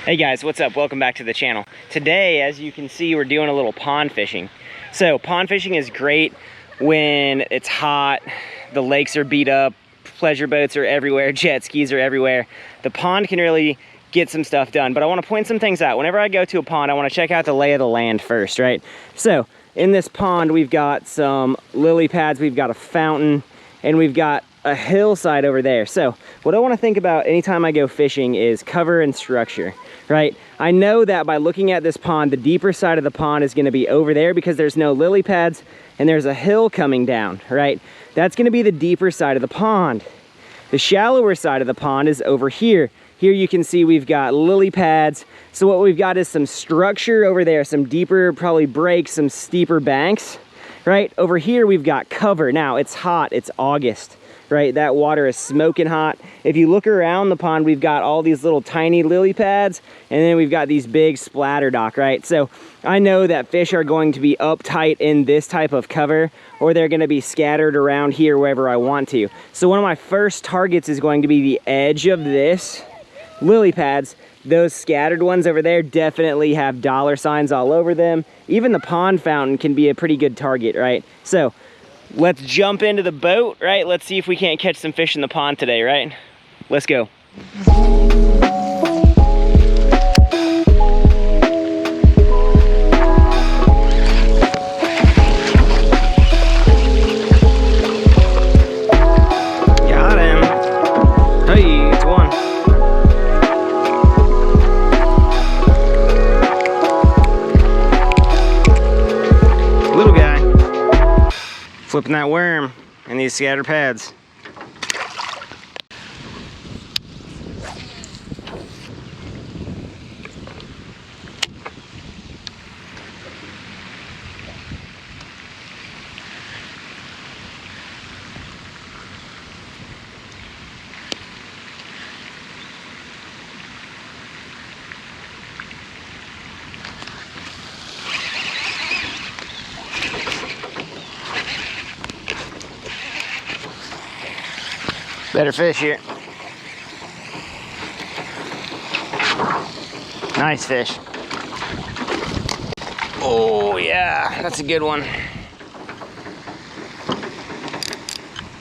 Hey guys, what's up? Welcome back to the channel. Today, as you can see, we're doing a little pond fishing. So pond fishing is great when it's hot, the lakes are beat up, pleasure boats are everywhere, jet skis are everywhere. The pond can really get some stuff done, but I want to point some things out. Whenever I go to a pond, I want to check out the lay of the land first, right? So in this pond, we've got some lily pads, we've got a fountain, and we've got a hillside over there. So what I want to think about anytime I go fishing is cover and structure, right? I know that by looking at this pond, the deeper side of the pond is going to be over there because there's no lily pads and there's a hill coming down, right? That's going to be the deeper side of the pond. The shallower side of the pond is over here. Here you can see we've got lily pads. So what we've got is some structure over there, some deeper probably breaks, some steeper banks, right? Over here we've got cover. Now it's hot, it's August, right? That water is smoking hot. If you look around the pond, we've got all these little tiny lily pads, and then we've got these big splatter dock, right? So I know that fish are going to be uptight in this type of cover, or they're gonna be scattered around here wherever I want to. So one of my first targets is going to be the edge of this lily pads. Those scattered ones over there definitely have dollar signs all over them. Even the pond fountain can be a pretty good target, right? So let's jump into the boat, right? Let's see if we can't catch some fish in the pond today, right? Let's go. Got him. Hey, it's one. Little guy. Flipping that worm in these scatter pads. Better fish here. Nice fish. Oh yeah, that's a good one.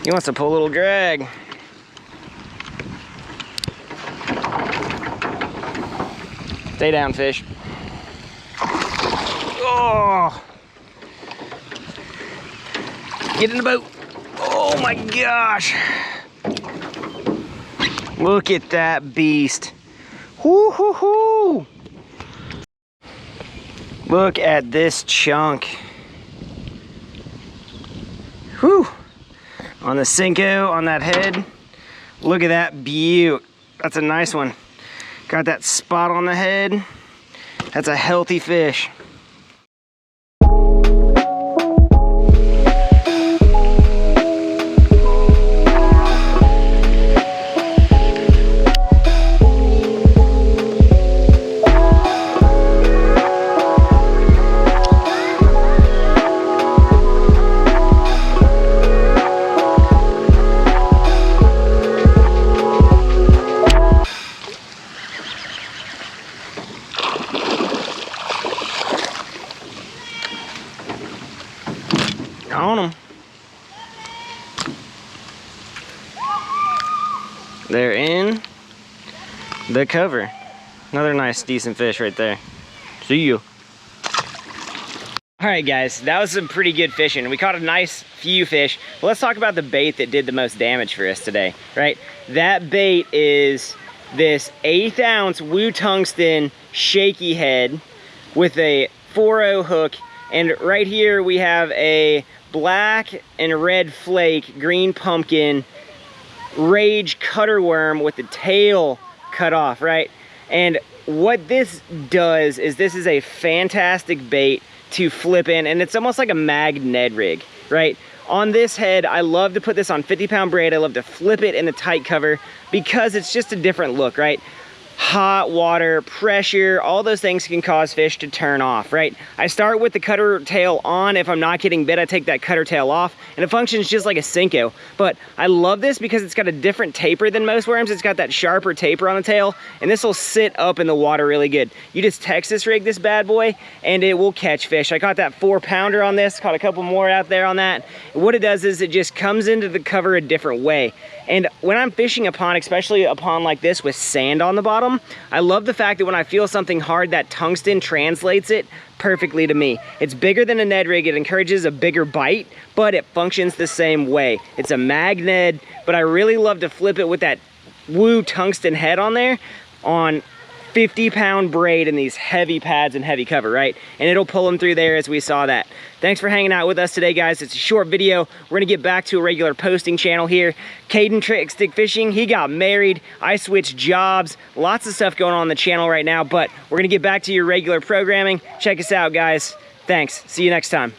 He wants to pull a little drag. Stay down, fish. Oh! Get in the boat. Oh my gosh. Look at that beast. Whoo hoo hoo. Look at this chunk. Whew. On the Senko, on that head. Look at that beaut. That's a nice one. Got that spot on the head. That's a healthy fish. On them. They're in the cover. Another nice, decent fish right there. See you. All right, guys, that was some pretty good fishing. We caught a nice few fish. But let's talk about the bait that did the most damage for us today, right? That bait is this 1/8 ounce Woo Tungsten shaky head with a 4-0 hook. And right here we have a black and red flake, green pumpkin, rage cutter worm with the tail cut off, right? And what this does is this is a fantastic bait to flip in, and it's almost like a mag Ned rig, right? On this head, I love to put this on 50-pound braid. I love to flip it in the tight cover because it's just a different look, right? hot water, pressure, all those things can cause fish to turn off, right? I start with the cutter tail on. If I'm not getting bit, I take that cutter tail off, and it functions just like a Senko. But I love this because it's got a different taper than most worms. It's got that sharper taper on the tail, and this will sit up in the water really good. You just Texas rig this bad boy, and it will catch fish. I caught that 4-pounder on this, caught a couple more out there on that. And what it does is it just comes into the cover a different way. And when I'm fishing a pond, especially a pond like this with sand on the bottom, I love the fact that when I feel something hard, that tungsten translates it perfectly to me. It's bigger than a Ned rig. It encourages a bigger bite, but it functions the same way. It's a mag Ned, but I really love to flip it with that Woo tungsten head on there on 50-pound braid in these heavy pads and heavy cover, right? And it'll pull them through there as we saw that. Thanks for hanging out with us today, guys. It's a short video. We're gonna get back to a regular posting channel here. Caden Trick Stick Fishing, he got married. I switched jobs. Lots of stuff going on the channel right now, but we're gonna get back to your regular programming. Check us out, guys. Thanks. See you next time.